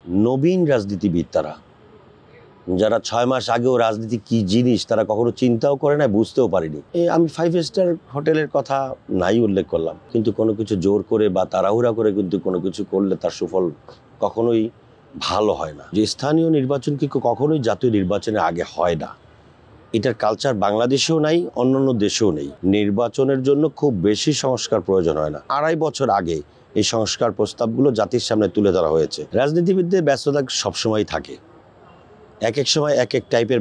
নবীন রাজনীতিবিদ তারা, যারা 6 মাস আগেও রাজনীতি কি জিনিস তারা কখনো চিন্তাও করে না, বুঝতেও পারেনি। আমি 5 স্টার হোটেলের কথা নাই উল্লেখ করলাম, কিন্তু কোনো কিছু জোর করে বা তাড়াহুড়া করে কিন্তু কোনো কিছু করলে তার সুফল কখনোই ভালো হয় না। যে স্থানীয় নির্বাচন কিন্তু কখনোই জাতীয় নির্বাচনের আগে হয় না। এটার কালচার বাংলাদেশেও নাই, অন্যান্য দেশেও নেই। নির্বাচনের জন্য খুব বেশি সংস্কার প্রয়োজন হয় না। 2.5 বছর আগে এই সংস্কার প্রস্তাবগুলো জাতির সামনে তুলে ধরা হয়েছে। রাজনীতিবিদদের ব্যস্ততা সবসময় থাকে, এক এক সময় এক এক টাইপের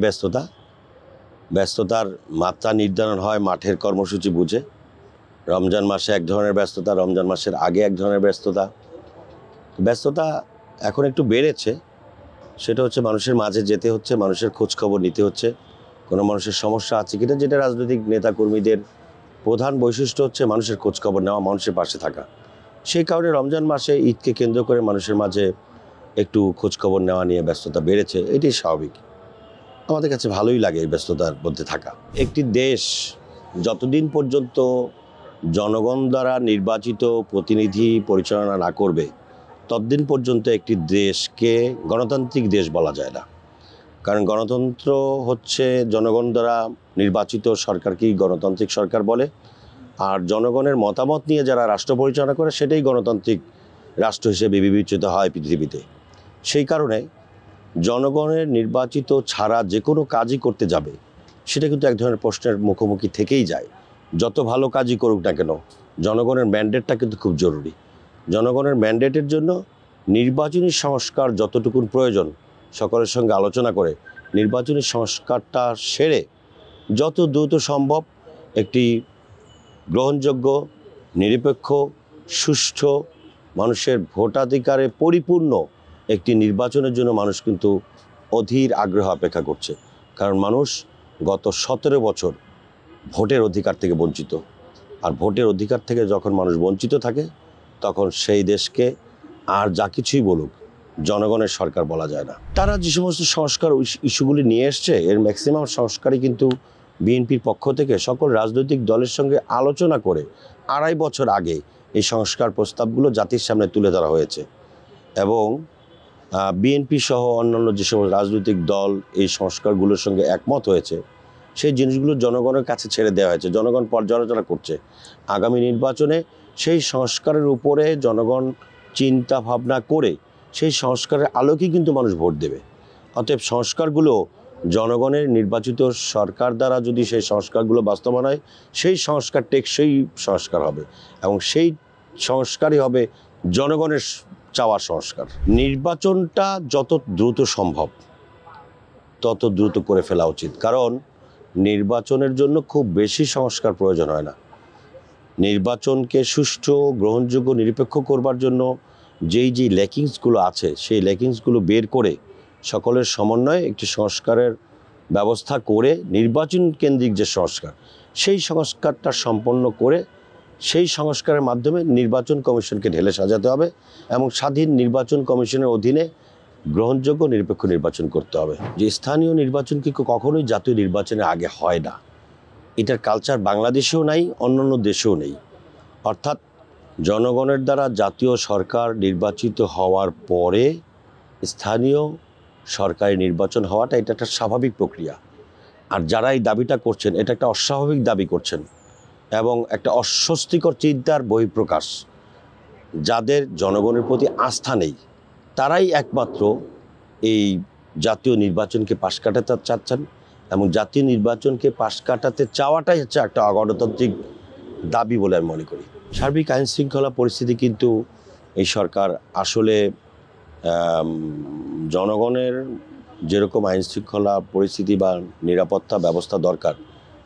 ব্যস্ততার মাত্রা নির্ধারণ হয় মাঠের কর্মসূচি বুঝে। রমজান মাসে এক ধরনের ব্যস্ততা, রমজান মাসের আগে এক ধরনের ব্যস্ততা এখন একটু বেড়েছে। সেটা হচ্ছে মানুষের মাঝে যেতে হচ্ছে, মানুষের খোঁজখবর নিতে হচ্ছে, কোনো মানুষের সমস্যা আছে কিনা। যেটা রাজনৈতিক নেতাকর্মীদের প্রধান বৈশিষ্ট্য হচ্ছে মানুষের খোঁজখবর নেওয়া, মানুষের পাশে থাকা। সেই কারণে রমজান মাসে ঈদকে কেন্দ্র করে মানুষের মাঝে একটু খোঁজখবর নেওয়া নিয়ে ব্যস্ততা বেড়েছে। এটি স্বাভাবিক, আমাদের কাছে ভালোই লাগে এই ব্যস্ততার মধ্যে থাকা। একটি দেশ যতদিন পর্যন্ত জনগণ দ্বারা নির্বাচিত প্রতিনিধি পরিচালনা না করবে, ততদিন পর্যন্ত একটি দেশকে গণতান্ত্রিক দেশ বলা যায় না। কারণ গণতন্ত্র হচ্ছে জনগণ দ্বারা নির্বাচিত সরকারকেই গণতান্ত্রিক সরকার বলে, আর জনগণের মতামত নিয়ে যারা রাষ্ট্র পরিচালনা করে সেটাই গণতান্ত্রিক রাষ্ট্র হিসেবে বিবেচিত হয় পৃথিবীতে। সেই কারণে জনগণের নির্বাচিত ছাড়া যে কোনো কাজই করতে যাবে সেটা কিন্তু এক ধরনের প্রশ্নের মুখোমুখি থেকেই যায়। যত ভালো কাজই করুক না কেন, জনগণের ম্যান্ডেটটা কিন্তু খুব জরুরি। জনগণের ম্যান্ডেটের জন্য নির্বাচনী সংস্কার যতটুকুন প্রয়োজন সকলের সঙ্গে আলোচনা করে নির্বাচনী সংস্কারটা সেরে যত দ্রুত সম্ভব একটি গ্রহণযোগ্য, নিরপেক্ষ, সুষ্ঠু, মানুষের ভোটাধিকারে পরিপূর্ণ একটি নির্বাচনের জন্য মানুষ কিন্তু অধীর আগ্রহ অপেক্ষা করছে। কারণ মানুষ গত 17 বছর ভোটের অধিকার থেকে বঞ্চিত, আর ভোটের অধিকার থেকে যখন মানুষ বঞ্চিত থাকে তখন সেই দেশকে আর যা কিছুই বলুক জনগণের সরকার বলা যায় না। তারা যে সমস্ত সংস্কার ইস্যুগুলি নিয়ে এসছে, এর ম্যাক্সিমাম সংস্কারই কিন্তু বিএনপির পক্ষ থেকে সকল রাজনৈতিক দলের সঙ্গে আলোচনা করে 2.5 বছর আগে এই সংস্কার প্রস্তাবগুলো জাতির সামনে তুলে ধরা হয়েছে। এবং বিএনপি সহ অন্যান্য যে সমস্ত রাজনৈতিক দল এই সংস্কারগুলোর সঙ্গে একমত হয়েছে, সেই জিনিসগুলো জনগণের কাছে ছেড়ে দেওয়া হয়েছে। জনগণ পর্যালোচনা করছে। আগামী নির্বাচনে সেই সংস্কারের উপরে জনগণ চিন্তা ভাবনা করে সেই সংস্কারের আলোকেই কিন্তু মানুষ ভোট দেবে। অতএব সংস্কারগুলো জনগণের নির্বাচিত সরকার দ্বারা যদি সেই সংস্কারগুলো বাস্তবায়ন হয়, সেই সংস্কার টেকসই সংস্কার হবে এবং সেই সংস্কারই হবে জনগণের চাওয়া সংস্কার। নির্বাচনটা যত দ্রুত সম্ভব তত দ্রুত করে ফেলা উচিত, কারণ নির্বাচনের জন্য খুব বেশি সংস্কার প্রয়োজন হয় না। নির্বাচনকে সুষ্ঠু, গ্রহণযোগ্য, নিরপেক্ষ করবার জন্য যেই ল্যাকিংসগুলো আছে সেই ল্যাকিংসগুলো বের করে সকলের সমন্বয়ে একটি সংস্কারের ব্যবস্থা করে নির্বাচন কেন্দ্রিক যে সংস্কার, সেই সংস্কারটা সম্পন্ন করে সেই সংস্কারের মাধ্যমে নির্বাচন কমিশনকে ঢেলে সাজাতে হবে এবং স্বাধীন নির্বাচন কমিশনের অধীনে গ্রহণযোগ্য নিরপেক্ষ নির্বাচন করতে হবে। যে স্থানীয় নির্বাচন কিন্তু কখনোই জাতীয় নির্বাচনের আগে হয় না। এটার কালচার বাংলাদেশেও নাই, অন্যান্য দেশেও নেই। অর্থাৎ জনগণের দ্বারা জাতীয় সরকার নির্বাচিত হওয়ার পরে স্থানীয় সরকারি নির্বাচন হওয়াটা এটা একটা স্বাভাবিক প্রক্রিয়া। আর যারা এই দাবিটা করছেন এটা একটা অস্বাভাবিক দাবি করছেন এবং একটা অস্বস্তিকর চিন্তার বহিঃপ্রকাশ। যাদের জনগণের প্রতি আস্থা নেই তারাই একমাত্র এই জাতীয় নির্বাচনকে পাশ কাটাতে চাচ্ছেন এবং জাতীয় নির্বাচনকে পাশ কাটাতে চাওয়াটাই হচ্ছে একটা অগণতান্ত্রিক দাবি বলে আমি মনে করি। সার্বিক আইন শৃঙ্খলা পরিস্থিতি কিন্তু এই সরকার আসলে জনগণের যেরকম আইন শৃঙ্খলা পরিস্থিতি বা নিরাপত্তা ব্যবস্থা দরকার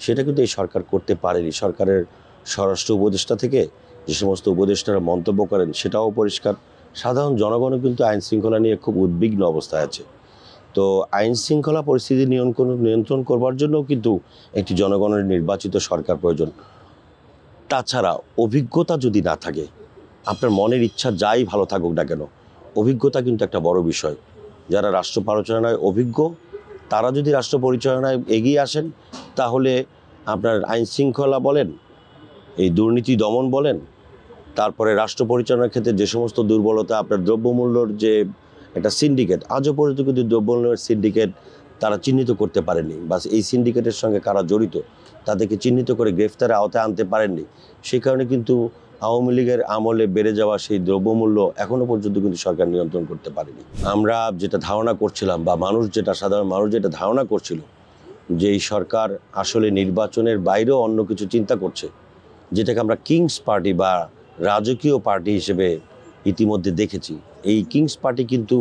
সেটা কিন্তু এই সরকার করতে পারেনি। সরকারের স্বরাষ্ট্র উপদেষ্টা থেকে যে সমস্ত উপদেষ্টারা মন্তব্য করেন সেটাও পরিষ্কার। সাধারণ জনগণও কিন্তু আইন শৃঙ্খলা নিয়ে খুব উদ্বিগ্ন অবস্থায় আছে। তো আইন শৃঙ্খলা পরিস্থিতি নিয়ন্ত্রণ করবার জন্যও কিন্তু একটি জনগণের নির্বাচিত সরকার প্রয়োজন। তাছাড়া অভিজ্ঞতা যদি না থাকে, আপনার মনের ইচ্ছা যাই ভালো থাকুক না কেন, অভিজ্ঞতা কিন্তু একটা বড় বিষয়। যারা রাষ্ট্র পরিচালনায় অভিজ্ঞ তারা যদি রাষ্ট্র পরিচালনায় এগিয়ে আসেন তাহলে আপনার আইন শৃঙ্খলা বলেন, এই দুর্নীতি দমন বলেন, তারপরে রাষ্ট্র পরিচালনার ক্ষেত্রে যে সমস্ত দুর্বলতা, আপনার দ্রব্যমূল্যর যে একটা সিন্ডিকেট, আজও পর্যন্ত কিন্তু দ্রব্যোন্নয়নের সিন্ডিকেট তারা চিহ্নিত করতে পারেনি, বা এই সিন্ডিকেটের সঙ্গে কারা জড়িত তাদেরকে চিহ্নিত করে গ্রেফতারের আওতায় আনতে পারেননি। সেই কারণে কিন্তু আওয়ামী লীগের আমলে বেড়ে যাওয়া সেই দ্রব্যমূল্য এখনও পর্যন্ত কিন্তু সরকার নিয়ন্ত্রণ করতে পারেনি। আমরা যেটা ধারণা করছিলাম, বা সাধারণ মানুষ যেটা ধারণা করছিল, যে এই সরকার আসলে নির্বাচনের বাইরেও অন্য কিছু চিন্তা করছে, যেটাকে আমরা কিংস পার্টি বা রাজকীয় পার্টি হিসেবে ইতিমধ্যে দেখেছি। এই কিংস পার্টি কিন্তু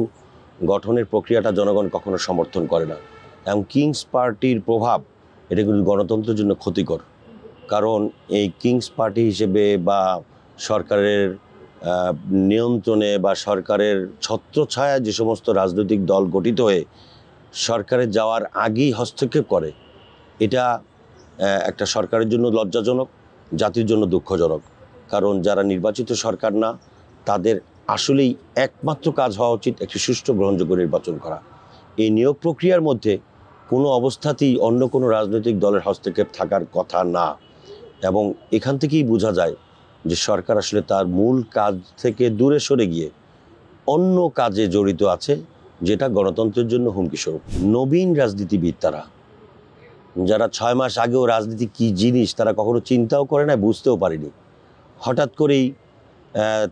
গঠনের প্রক্রিয়াটা জনগণ কখনো সমর্থন করে না, এবং কিংস পার্টির প্রভাব এটা কিন্তু গণতন্ত্রের জন্য ক্ষতিকর। কারণ এই কিংস পার্টি হিসেবে বা সরকারের নিয়ন্ত্রণে বা সরকারের ছত্রছায়ায় যে সমস্ত রাজনৈতিক দল গঠিত হয়ে সরকারে যাওয়ার আগেই হস্তক্ষেপ করে, এটা একটা সরকারের জন্য লজ্জাজনক, জাতির জন্য দুঃখজনক। কারণ যারা নির্বাচিত সরকার না, তাদের আসলেই একমাত্র কাজ হওয়া উচিত একটি সুষ্ঠু গ্রহণযোগ্য নির্বাচন করা। এই নিয়োগ প্রক্রিয়ার মধ্যে কোনো অবস্থাতেই অন্য কোনো রাজনৈতিক দলের হস্তক্ষেপ থাকার কথা না, এবং এখান থেকেই বোঝা যায় যে সরকার আসলে তার মূল কাজ থেকে দূরে সরে গিয়ে অন্য কাজে জড়িত আছে, যেটা গণতন্ত্রের জন্য হুমকিস্বরূপ। নবীন রাজনীতিবিদ তারা, যারা 6 মাস আগেও রাজনীতি কী জিনিস তারা কখনো চিন্তাও করে না, বুঝতেও পারেনি, হঠাৎ করেই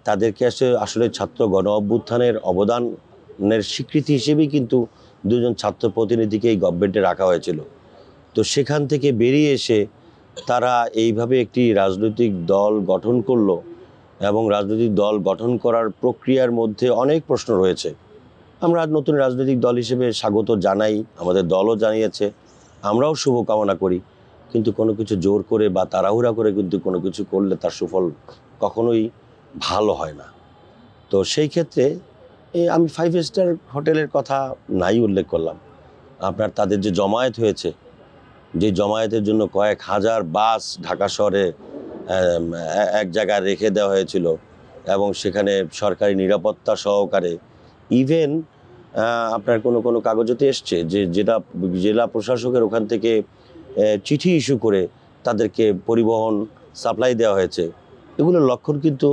তাদেরকে আসলে ছাত্র গণ অভ্যুত্থানের অবদানের স্বীকৃতি হিসেবেই কিন্তু দুজন ছাত্র প্রতিনিধিকে এই গভর্নমেন্টে রাখা হয়েছিল। তো সেখান থেকে বেরিয়ে এসে তারা এইভাবে একটি রাজনৈতিক দল গঠন করলো, এবং রাজনৈতিক দল গঠন করার প্রক্রিয়ার মধ্যে অনেক প্রশ্ন রয়েছে। আমরা নতুন রাজনৈতিক দল হিসেবে স্বাগত জানাই, আমাদের দলও জানিয়েছে, আমরাও শুভকামনা করি, কিন্তু কোনো কিছু জোর করে বা তাড়াহুড়া করে কিন্তু কোনো কিছু করলে তার সুফল কখনোই ভালো হয় না। তো সেই ক্ষেত্রে আমি 5 স্টার হোটেলের কথা নাই উল্লেখ করলাম। আপনার তাদের যে জমায়েত হয়েছে, যে জমায়েতের জন্য কয়েক হাজার বাস ঢাকা শহরে এক জায়গায় রেখে দেওয়া হয়েছিল, এবং সেখানে সরকারি নিরাপত্তা সহকারে, ইভেন আপনার কোনো কাগজেতে এসছে যে যেটা জেলা প্রশাসকের ওখান থেকে চিঠি ইস্যু করে তাদেরকে পরিবহন সাপ্লাই দেওয়া হয়েছে। এগুলোর লক্ষণ কিন্তু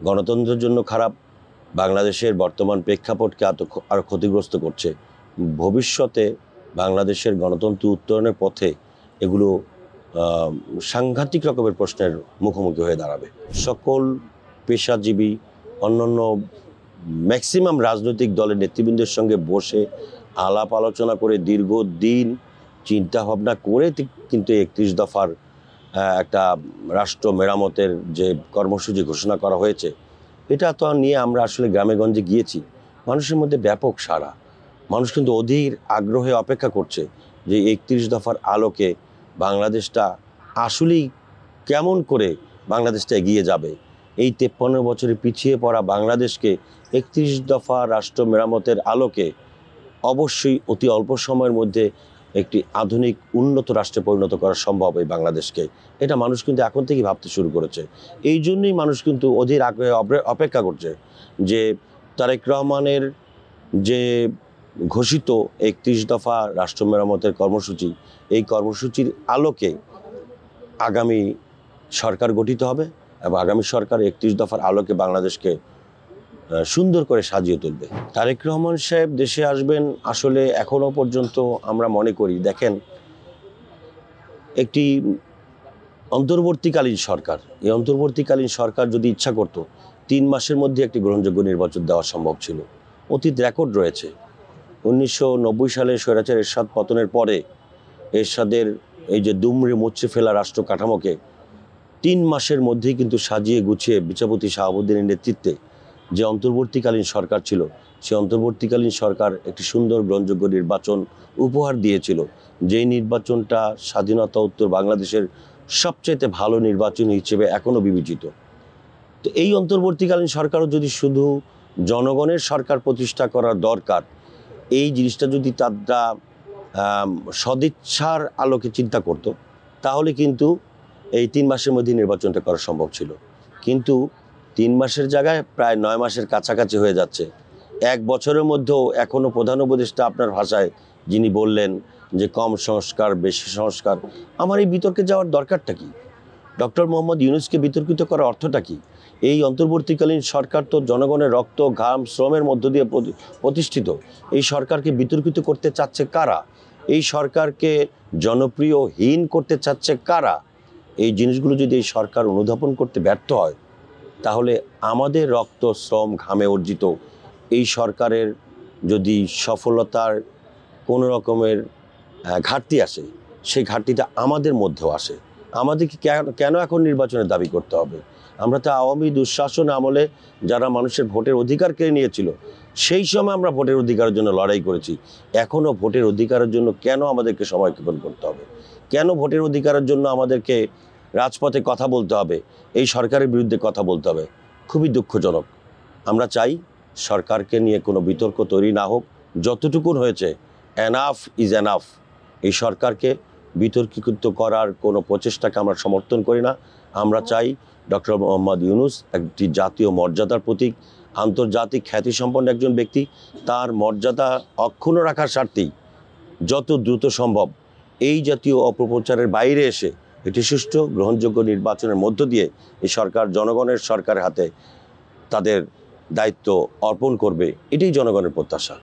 গণতন্ত্রের জন্য খারাপ, বাংলাদেশের বর্তমান প্রেক্ষাপটকে আরও ক্ষতিগ্রস্ত করছে। ভবিষ্যতে বাংলাদেশের গণতন্ত্র উত্তরণের পথে এগুলো সাংঘাতিক রকমের প্রশ্নের মুখোমুখি হয়ে দাঁড়াবে। সকল পেশাজীবী, অন্যান্য ম্যাক্সিমাম রাজনৈতিক দলের নেতৃবৃন্দের সঙ্গে বসে আলাপ আলোচনা করে দীর্ঘদিন চিন্তা ভাবনা করে কিন্তু 31 দফার একটা রাষ্ট্র মেরামতের যে কর্মসূচি ঘোষণা করা হয়েছে, এটা তো নিয়ে আমরা আসলে গ্রামে গঞ্জে গিয়েছি, মানুষের মধ্যে ব্যাপক সাড়া। মানুষ কিন্তু অধীর আগ্রহে অপেক্ষা করছে যে 31 দফার আলোকে বাংলাদেশটা আসলেই কেমন করে বাংলাদেশটা এগিয়ে যাবে। এই 53 বছরে পিছিয়ে পড়া বাংলাদেশকে 31 দফা রাষ্ট্র মেরামতের আলোকে অবশ্যই অতি অল্প সময়ের মধ্যে একটি আধুনিক উন্নত রাষ্ট্রে পরিণত করা সম্ভব এই বাংলাদেশকে। এটা মানুষ কিন্তু এখন থেকেই ভাবতে শুরু করেছে। এই জন্যই মানুষ কিন্তু অধীর আগ্রহে অপেক্ষা করছে যে তারেক রহমানের যে ঘোষিত 31 দফা রাষ্ট্র মেরামতের কর্মসূচি, এই কর্মসূচির আলোকে আগামী সরকার গঠিত হবে, এবং আগামী সরকার 31 দফার আলোকে বাংলাদেশকে সুন্দর করে সাজিয়ে তুলবে। তারেক রহমান সাহেব দেশে আসবেন আসলে এখনও পর্যন্ত আমরা মনে করি, দেখেন, একটি অন্তর্বর্তীকালীন সরকার, এই অন্তর্বর্তীকালীন সরকার যদি ইচ্ছা করত 3 মাসের মধ্যে একটি গ্রহণযোগ্য নির্বাচন দেওয়া সম্ভব ছিল। অতীত রেকর্ড রয়েছে। 1990 সালে স্বৈরাচার এরশাদ পতনের পরে এরশাদের এই যে দুমড়ে মুচড়ে ফেলা রাষ্ট্র কাঠামোকে 3 মাসের মধ্যেই কিন্তু সাজিয়ে গুছিয়ে বিচারপতি শাহাবুদ্দিনের নেতৃত্বে যে অন্তর্বর্তীকালীন সরকার ছিল, সেই অন্তর্বর্তীকালীন সরকার একটি সুন্দর গ্রহণযোগ্য নির্বাচন উপহার দিয়েছিল, যেই নির্বাচনটা স্বাধীনতা উত্তর বাংলাদেশের সবচেয়ে ভালো নির্বাচন হিসেবে এখনও বিবেচিত। তো এই অন্তর্বর্তীকালীন সরকারও যদি শুধু জনগণের সরকার প্রতিষ্ঠা করার দরকার, এই জিনিসটা যদি তারা সদিচ্ছার আলোকে চিন্তা করত, তাহলে কিন্তু এই 3 মাসের মধ্যে নির্বাচনটা করা সম্ভব ছিল। কিন্তু 3 মাসের জায়গায় প্রায় 9 মাসের কাছাকাছি হয়ে যাচ্ছে। 1 বছরের মধ্যেও এখনও প্রধান উপদেষ্টা আপনার ভাষায় যিনি বললেন যে কম সংস্কার বেশি সংস্কার, আমার এই বিতর্কে যাওয়ার দরকারটা কি? ডক্টর মোহাম্মদ ইউনূসকে বিতর্কিত করার অর্থটা কি? এই অন্তর্বর্তীকালীন সরকার তো জনগণের রক্ত ঘাম শ্রমের মধ্য দিয়ে প্রতিষ্ঠিত। এই সরকারকে বিতর্কিত করতে চাচ্ছে কারা? এই সরকারকে জনপ্রিয়হীন করতে চাচ্ছে কারা? এই জিনিসগুলো যদি এই সরকার অনুধাবন করতে ব্যর্থ হয়, তাহলে আমাদের রক্ত শ্রম ঘামে অর্জিত এই সরকারের যদি সফলতার কোনো রকমের ঘাটতি আসে, সেই ঘাটতিটা আমাদের মধ্যেও আসে। আমাদেরকে কেন এখন নির্বাচনের দাবি করতে হবে? আমরা তো আওয়ামী দুঃশাসন আমলে যারা মানুষের ভোটের অধিকার কেড়ে নিয়েছিল, সেই সময় আমরা ভোটের অধিকারের জন্য লড়াই করেছি। এখনও ভোটের অধিকারের জন্য কেন আমাদেরকে সময় ক্ষেপণ করতে হবে? কেন ভোটের অধিকারের জন্য আমাদেরকে রাজপথে কথা বলতে হবে, এই সরকারের বিরুদ্ধে কথা বলতে হবে? খুবই দুঃখজনক। আমরা চাই সরকারকে নিয়ে কোনো বিতর্ক তৈরি না হোক। যতটুকুন হয়েছে, এনাফ ইজ এনাফ। এই সরকারকে বিতর্কিত করার কোনো প্রচেষ্টাকে আমরা সমর্থন করি না। আমরা চাই ডক্টর মোহাম্মদ ইউনূস একটি জাতীয় মর্যাদার প্রতীক, আন্তর্জাতিক খ্যাতিসম্পন্ন একজন ব্যক্তি। তার মর্যাদা অক্ষুণ্ণ রাখার স্বার্থেই যত দ্রুত সম্ভব এই জাতীয় অপপ্রচারের বাইরে এসে একটি সুষ্ঠু গ্রহণযোগ্য নির্বাচনের মধ্য দিয়ে এই সরকার জনগণের সরকারের হাতে তাদের দায়িত্ব অর্পণ করবে, এটাই জনগণের প্রত্যাশা।